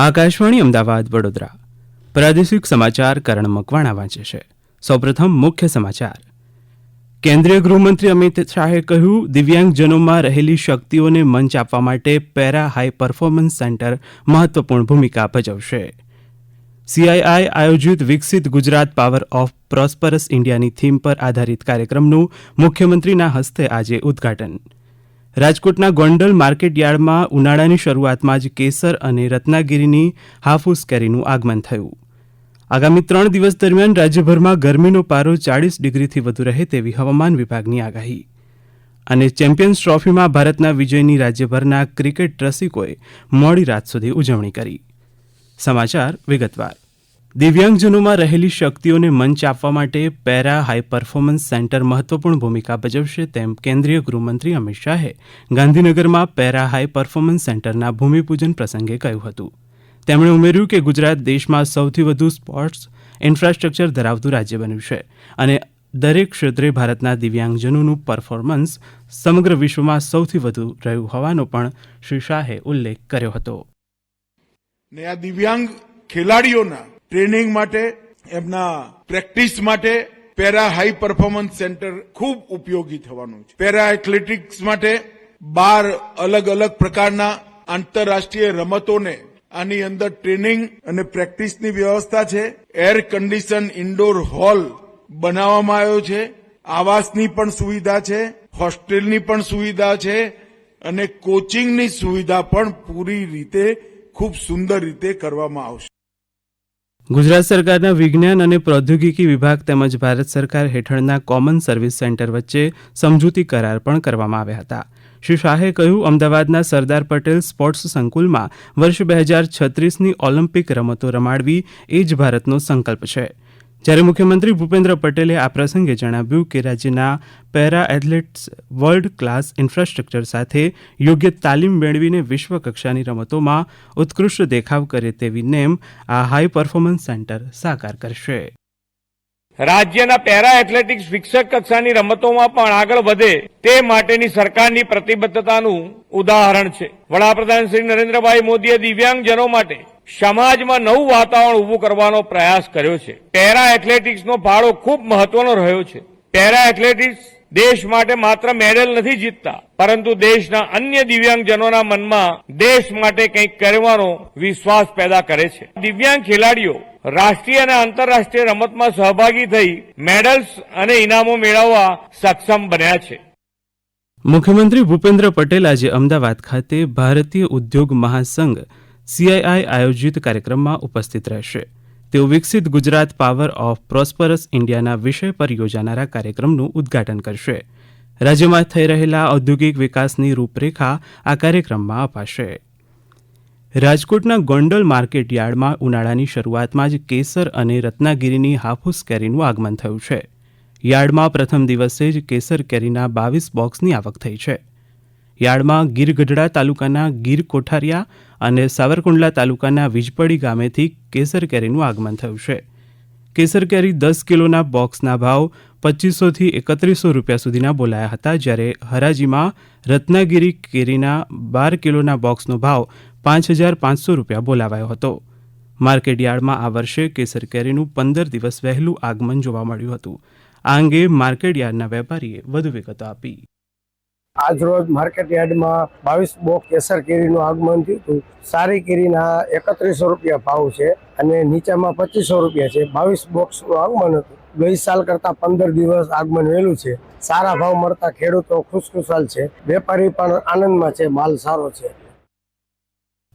આકાશવાણી અમદાવાદ વડોદરા પ્રાદેશિક સમાચાર કરણ મકવાણા વાંચે છે. સૌપ્રથમ મુખ્ય સમાચાર. કેન્દ્રીય ગૃહમંત્રી અમિત શાહે કહ્યું, દિવ્યાંગજનોમાં રહેલી શક્તિઓને મંચ આપવા માટે પેરા હાઈ પરફોર્મન્સ સેન્ટર મહત્વપૂર્ણ ભૂમિકા ભજવશે. સીઆઈઆઈ આયોજિત વિકસિત ગુજરાત પાવર ઓફ પ્રોસ્પરસ ઇન્ડિયાની થીમ પર આધારિત કાર્યક્રમનું મુખ્યમંત્રીના હસ્તે આજે ઉદ્ઘાટન. રાજકોટના ગોંડલ માર્કેટ યાર્ડમાં ઉનાળાની શરૂઆતમાં જ કેસર અને રત્નાગીરીની હાફૂસ કેરીનું આગમન થયું. આગામી 3 દિવસ દરમિયાન રાજ્યભરમાં ગરમીનો પારો 40 ડિગ્રીથી વધુ રહે તેવી હવામાન વિભાગની આગાહી. અને ચેમ્પિયન્સ ટ્રોફીમાં ભારતના વિજયની રાજ્યભરના ક્રિકેટ રસિકોએ મોડી રાત સુધી ઉજવણી કરી. સમાચાર વિગતવાર. દિવ્યાંગજનોમાં રહેલી શક્તિઓને મંચ આપવા માટે પેરા હાઈ પરફોર્મન્સ સેન્ટર મહત્વપૂર્ણ ભૂમિકા ભજવશે તેમ કેન્દ્રીય ગૃહમંત્રી અમિત શાહે ગાંધીનગરમાં પેરા હાઈ પરફોર્મન્સ સેન્ટરના ભૂમિપૂજન પ્રસંગે કહ્યું હતું. તેમણે ઉમેર્યું કે ગુજરાત દેશમાં સૌથી વધુ સ્પોર્ટ્સ ઇન્ફ્રાસ્ટ્રક્ચર ધરાવતું રાજ્ય બન્યું છે અને દરેક ક્ષેત્રે ભારતના દિવ્યાંગજનોનું પરફોર્મન્સ સમગ્ર વિશ્વમાં સૌથી વધુ રહ્યું હોવાનો પણ શ્રી શાહે ઉલ્લેખ કર્યો હતો. ને આ દિવ્યાંગ ખેલાડીઓના ટ્રેનિંગ માટે, એમના પ્રેક્ટિસ માટે પેરા હાઈ પરફોર્મન્સ સેન્ટર ખૂબ ઉપયોગી થવાનું છે. પેરા એથ્લેટિક્સ માટે 12 અલગ અલગ પ્રકારના આંતરરાષ્ટ્રીય રમતોને આની અંદર ટ્રેનિંગ અને પ્રેક્ટિસની વ્યવસ્થા છે. એર કન્ડિશન ઇન્ડોર હોલ બનાવવામાં આવ્યો છે. આવાસની પણ સુવિધા છે, હોસ્ટેલની પણ સુવિધા છે અને કોચિંગની સુવિધા પણ પૂરી રીતે ખૂબ સુંદર રીતે કરવામાં આવશે. ગુજરાત સરકારના વિજ્ઞાન અને પ્રૌદ્યોગિકી વિભાગ તેમજ ભારત સરકાર હેઠળના કોમન સર્વિસ સેન્ટર વચ્ચે સમજૂતી કરાર પણ કરવામાં આવ્યા હતા. શ્રી શાહે કહ્યું, અમદાવાદના સરદાર પટેલ સ્પોર્ટ્સ સંકુલમાં વર્ષ 2036ની ઓલિમ્પિક રમતો રમાડવી એ જ ભારતનો સંકલ્પ છે. જ્યારે મુખ્યમંત્રી ભૂપેન્દ્ર પટેલે આ પ્રસંગે જણાવ્યું કે રાજ્યના para athletes world class infrastructure સાથે યોગ્ય તાલીમ મેળવીને વિશ્વ કક્ષાની રમતોમાં ઉત્કૃષ્ટ દેખાવ કરે તેવી નેમ આ હાઈ પરફોર્મન્સ સેન્ટર સાકાર કરશે. રાજ્યના પેરા એથ્લેટિક્સ વિકસિત કક્ષાની રમતોમાં પણ આગળ વધે તે માટેની સરકારની પ્રતિબદ્ધતાનું ઉદાહરણ છે. વડાપ્રધાન શ્રી નરેન્દ્રભાઈ મોદીએ દિવ્યાંગજનો માટે સમાજમાં નવું વાતાવરણ ઊભું કરવાનો પ્રયાસ કર્યો છે. પેરા એથ્લેટિક્સનો ફાળો ખૂબ મહત્વનો રહ્યો છે. પેરા એથ્લેટિક્સ દેશ માટે માત્ર મેડલ નથી જીતતા, પરંતુ દેશના અન્ય દિવ્યાંગજનોના મનમાં દેશ માટે કંઈક કરવાનો વિશ્વાસ પેદા કરે છે. દિવ્યાંગ ખેલાડીઓ રાષ્ટ્રીય અને આંતરરાષ્ટ્રીય રમતમાં સહભાગી થઈ મેડલ્સ અને ઇનામો મેળવવા સક્ષમ બન્યા છે. મુખ્યમંત્રી ભૂપેન્દ્ર પટેલ આજે અમદાવાદ ખાતે ભારતીય ઉદ્યોગ મહાસંઘ સીઆઈઆઈ આયોજિત કાર્યક્રમમાં ઉપસ્થિત રહેશે. તેઓ વિકસિત ગુજરાત પાવર ઓફ પ્રોસ્પરસ ઇન્ડિયાના વિષય પર યોજાનારા કાર્યક્રમનું ઉદ્ઘાટન કરશે. રાજ્યમાં થઈ રહેલા ઔદ્યોગિક વિકાસની રૂપરેખા આ કાર્યક્રમમાં અપાશે. રાજકોટના ગોંડલ માર્કેટ યાર્ડમાં ઉનાળાની શરૂઆતમાં જ કેસર અને રત્નાગીરીની હાફૂસ કેરીનું આગમન થયું છે. યાર્ડમાં પ્રથમ દિવસે જ કેસર કેરીના 22 બોક્સની આવક થઈ છે. યાર્ડમાં ગીરગઢડા તાલુકાના ગીર કોઠારિયા અને સાવરકુંડલા તાલુકાના વીજપડી ગામેથી કેસર કેરીનું આગમન થયું છે. કેસર કેરી 10 કિલોના બોક્સના ભાવ 2500 થી 3100 રૂપિયા સુધીના બોલાયા હતા, જ્યારે હરાજીમાં રત્નાગીરી કેરીના 12 કિલોના બોક્સનો ભાવ 5500 રૂપિયા બોલાવાયો હતો. માર્કેટ યાર્ડમાં આ વર્ષે કેસર કેરીનું 15 દિવસ વહેલું આગમન જોવા મળ્યું હતું. આ અંગે માર્કેટ યાર્ડના વેપારીએ વધુ વિગતો આપી. આજ રોજ માર્કેટ યાર્ડમાં 22 બોક્સ કેસર કેરીનું આગમન થયું હતું. સારી કેરીના 3100 રૂપિયા ભાવ છે અને નીચામાં 2500 રૂપિયા છે. 22 બોક્સનું આગમન હતું. ગઈ સાલ કરતાં 15 દિવસ આગમન વહેલું છે. સારા ભાવ મળતા ખેડૂતો ખુશખુશાલ છે. વેપારી પણ આનંદમાં છે. માલ સારો છે.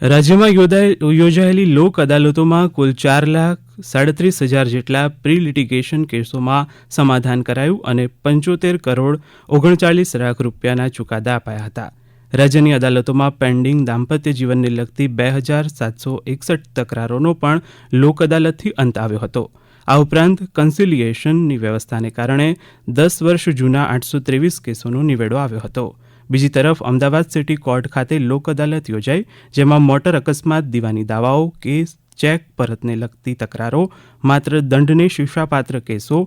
રાજ્યમાં યોજાયેલી લોક અદાલતોમાં કુલ 4,37,000 જેટલા પ્રી લિટિગેશન કેસોમાં સમાધાન કરાયું અને 75 કરોડ 39 લાખ રૂપિયાના ચુકાદા અપાયા હતા. રાજ્યની અદાલતોમાં પેન્ડિંગ દાંપત્ય જીવનને લગતી 2,761 તકરારોનો પણ લોક અદાલતથી અંત આવ્યો હતો. આ ઉપરાંત કન્સિલિએશનની વ્યવસ્થાને કારણે 10 વર્ષ જૂના 823 કેસોનો નિવેડો આવ્યો હતો. બીજી તરફ અમદાવાદ સિટી કોર્ટ ખાતે લોક અદાલત યોજાઈ, જેમાં મોટર અકસ્માત દીવાની દાવાઓ, કેસ, ચેક પરતને લગતી તકરારો, માત્ર દંડને શિક્ષાપાત્ર કેસો,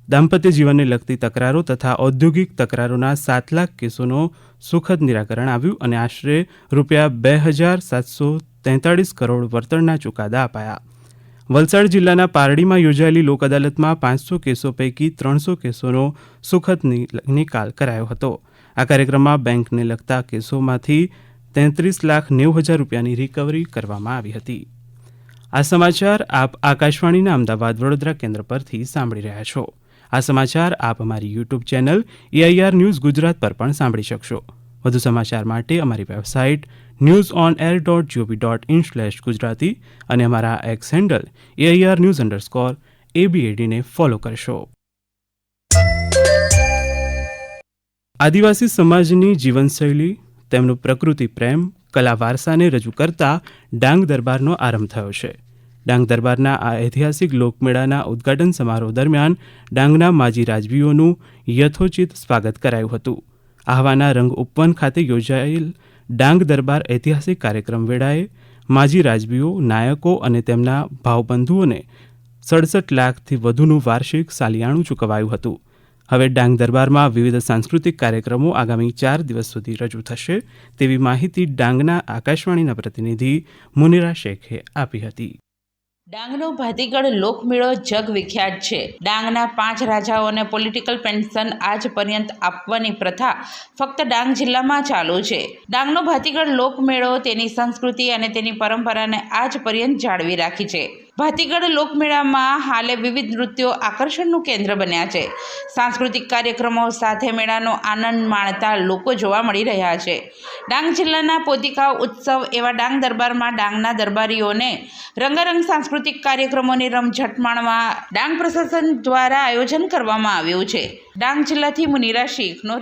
દાંપત્ય જીવનને લગતી તકરારો તથા ઔદ્યોગિક તકરારોના 7 લાખ કેસોનો સુખદ નિરાકરણ આવ્યું અને આશરે રૂપિયા 2,700 43 કરોડ વળતરના ચુકાદા અપાયા. વલસાડ જિલ્લાના પારડીમાં યોજાયેલી લોક અદાલતમાં 500 કેસો પૈકી 300 કેસોનો સુખદ નિકાલ કરાયો હતો. આ કાર્યક્રમમાં બેંકને લગતા કેસોમાંથી 33,90,000 રૂપિયાની રિકવરી કરવામાં આવી હતી. આ સમાચાર આપ આકાશવાણીના અમદાવાદ વડોદરા કેન્દ્ર પરથી સાંભળી રહ્યા છો. આ સમાચાર આપ અમારી YouTube channel AIR news Gujarat પર પણ સાંભળી શકશો. વધુ સમાચાર માટે અમારી વેબસાઇટ newsonair.gov.in/gujarati અને અમારા એક્સ હેન્ડલ AIR_news_ABAD ને ફોલો કરશો. આદિવાસી સમાજની જીવનશૈલી, તેમનો પ્રકૃતિ પ્રેમ, કલા વારસાને રજૂ કરતા ડાંગ દરબારનો આરંભ થયો છે. ડાંગ દરબારના આ ઐતિહાસિક લોકમેળાના ઉદ્ઘાટન સમારોહ દરમિયાન ડાંગના માજી રાજવીઓનું યથોચિત સ્વાગત કરાયું હતું. આહવાના રંગ ઉપવન ખાતે યોજાયેલ ડાંગ દરબાર ઐતિહાસિક કાર્યક્રમ વેળાએ માજી રાજવીઓ, નાયકો અને તેમના ભાવબંધુઓને 67 લાખથી વધુનું વાર્ષિક સાલિયાણું ચૂકવાયું હતું. હવે ડાંગ દરબારમાં વિવિધ સાંસ્કૃતિક કાર્યક્રમો આગામી 4 દિવસ સુધી રજૂ થશે તેવી માહિતી ડાંગના આકાશવાણીના પ્રતિનિધિ મુનિરા શેખે આપી હતી. ડાંગનો ભાતીગળ લોકમેળો જગ વિખ્યાત છે. ડાંગના 5 રાજાઓને પોલિટિકલ પેન્શન આજ પર્યંત આપવાની પ્રથા ફક્ત ડાંગ જિલ્લામાં ચાલુ છે. ડાંગનો ભાતીગળ લોકમેળો તેની સંસ્કૃતિ અને તેની પરંપરાને આજ પર્યંત જાળવી રાખી છે. ભાતીગળ લોકમેળામાં હાલે વિવિધ નૃત્યો આકર્ષણનું કેન્દ્ર બન્યા છે. સાંસ્કૃતિક કાર્યક્રમો સાથે મેળાનો આનંદ માણતા લોકો જોવા મળી રહ્યા છે. ડાંગ જિલ્લાના પોતિકા ઉત્સવ એવા ડાંગ દરબારમાં ડાંગના દરબારીઓને રંગારંગ સાંસ્કૃતિક કાર્યક્રમોની રમઝટ માણવા ડાંગ પ્રશાસન દ્વારા આયોજન કરવામાં આવ્યું છે. ડાંગ જિલ્લાથી મુનિરા શેખનો.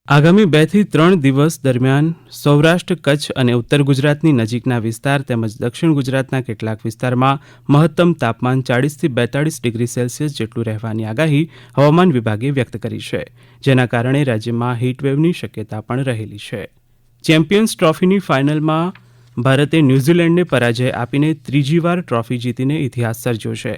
આગામી 2 થી 3 દિવસ દરમિયાન સૌરાષ્ટ્ર, કચ્છ અને ઉત્તર ગુજરાતની નજીકના વિસ્તાર તેમજ દક્ષિણ ગુજરાતના કેટલાક વિસ્તારમાં મહત્તમ તાપમાન 40 થી 42 ડિગ્રી સેલ્સિયસ જેટલું રહેવાની આગાહી હવામાન વિભાગે વ્યક્ત કરી છે, જેના કારણે રાજ્યમાં હીટવેવની શક્યતા પણ રહેલી છે. ચેમ્પિયન્સ ટ્રોફીની ફાઇનલમાં ભારતે ન્યૂઝીલેન્ડને પરાજય આપીને ત્રીજી વાર ટ્રોફી જીતીને ઇતિહાસ સર્જ્યો છે.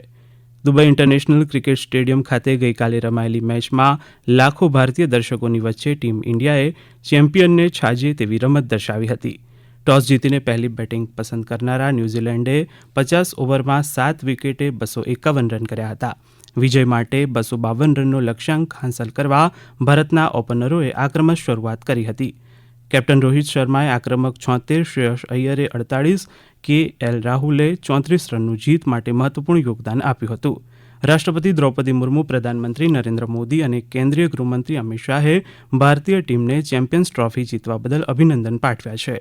દુબઈ ઇન્ટરનેશનલ ક્રિકેટ સ્ટેડિયમ ખાતે ગઈકાલે રમાયેલી મેચમાં લાખો ભારતીય દર્શકોની વચ્ચે ટીમ ઇન્ડિયાએ ચેમ્પિયનને છાજે તેવી રમત દર્શાવી હતી. ટોસ જીતીને પહેલી બેટિંગ પસંદ કરનારા ન્યૂઝીલેન્ડે 50 ઓવરમાં 7 વિકેટે 251 રન કર્યા હતા. વિજય માટે 252 રનનો લક્ષ્યાંક હાંસલ કરવા ભારતના ઓપનરોએ આક્રમક શરૂઆત કરી હતી. કેપ્ટન રોહિત શર્માએ આક્રમક 76, શ્રેયસ અય્યરે 48, KL રાહુલે 34 રનનું જીત માટે મહત્વપૂર્ણ યોગદાન આપ્યું હતું. રાષ્ટ્રપતિ દ્રૌપદી મુર્મુ, પ્રધાનમંત્રી નરેન્દ્ર મોદી અને કેન્દ્રીય ગૃહમંત્રી અમિત શાહે ભારતીય ટીમને ચેમ્પિયન્સ ટ્રોફી જીતવા બદલ અભિનંદન પાઠવ્યા છે.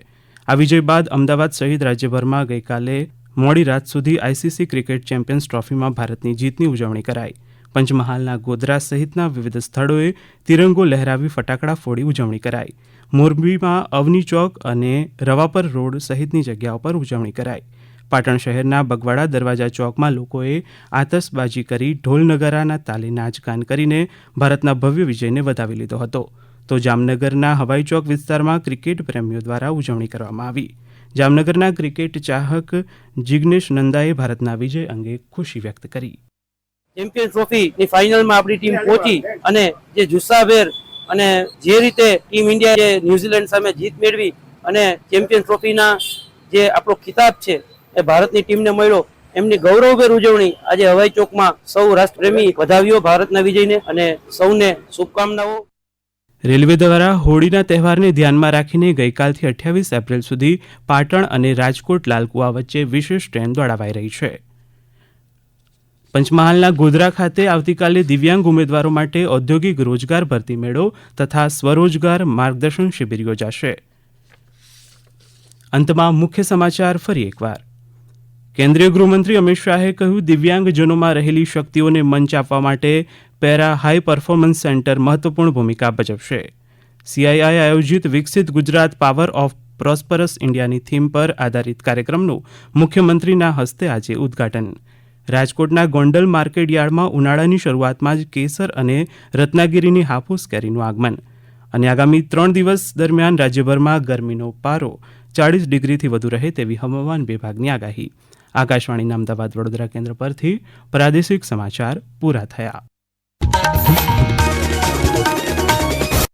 આ વિજય બાદ અમદાવાદ સહિત રાજ્યભરમાં ગઈકાલે મોડી રાત સુધી ICC ક્રિકેટ ચેમ્પિયન્સ ટ્રોફીમાં ભારતની જીતની ઉજવણી કરાઈ. પંચમહાલના ગોધરા સહિતના વિવિધ સ્થળોએ તિરંગો લહેરાવી ફટાકડા ફોડી ઉજવણી કરાઈ. મોરબીમાં અવની ચોક અને રવાપર રોડ સહિતની જગ્યાઓ પર ઉજવણી કરાઈ. પાટણ શહેરના બગવાડા દરવાજા ચોકમાં લોકોએ આતશબાજી કરી ઢોલ નગારાના તાલે નાચગાન કરીને ભારતના ભવ્ય વિજયને વધાવી લીધો હતો. તો જામનગરના હવાઈ ચોક વિસ્તારમાં ક્રિકેટ પ્રેમીઓ દ્વારા ઉજવણી કરવામાં આવી. જામનગરના ક્રિકેટ ચાહક જિગ્નેશ નંદાએ ભારતના વિજય અંગે ખુશી વ્યક્ત કરી. ચેમ્પિયન્સ ટ્રોફીની ફાઇનલમાં આપણી ટીમ પહોંચી અને જે જુસ્સાભેર અને જે રીતે ટીમ ઇન્ડિયાએ ન્યૂઝીલેન્ડ સામે જીત મેળવી અને ચેમ્પિયન્સ ટ્રોફીના જે આપણો ખિતાબ છે એ ભારતની ટીમને મળ્યો, એમની ગૌરવભેર ઉજવણી આજે હવાઈ ચોકમાં સૌ રાષ્ટ્રપ્રેમી વધાવ્યો ભારતના વિજયને અને સૌને શુભકામનાઓ. રેલવે દ્વારા હોળીના તહેવારને ધ્યાનમાં રાખીને ગઈકાલથી 28 એપ્રિલ સુધી પાટણ અને રાજકોટ લાલકુવા વચ્ચે વિશેષ ટ્રેન દોડાવાઈ રહી છે. પંચમહાલના ગોધરા ખાતે આવતીકાલે દિવ્યાંગ ઉમેદવારો માટે ઔદ્યોગિક રોજગાર ભરતી મેળો તથા સ્વરોજગાર માર્ગદર્શન શિબિર યોજાશે. અંતમાં મુખ્ય સમાચાર ફરી એકવાર. કેન્દ્રીય ગૃહમંત્રી અમિત શાહે કહ્યું, દિવ્યાંગજનોમાં રહેલી શક્તિઓને મંચ આપવા માટે પેરા હાઈ પરફોર્મન્સ સેન્ટર મહત્વપૂર્ણ ભૂમિકા ભજવશે. CII આયોજિત વિકસિત ગુજરાત પાવર ઓફ પ્રોસ્પરસ ઇન્ડિયાની થીમ પર આધારિત કાર્યક્રમનું મુખ્યમંત્રીના હસ્તે આજે ઉદ્ઘાટન. રાજકોટના ગોંડલ માર્કેટ યાર્ડમાં ઉનાળાની શરૂઆતમાં જ કેસર અને રત્નાગીરીની હાફૂસ કેરીનું આગમન. અને આગામી 3 દિવસ દરમિયાન રાજ્યભરમાં ગરમીનો પારો 40 ડિગ્રીથી વધુ રહે તેવી હવામાન વિભાગની આગાહી. આકાશવાણીના અમદાવાદ વડોદરા કેન્દ્ર પરથી પ્રાદેશિક સમાચાર પૂરા થયા.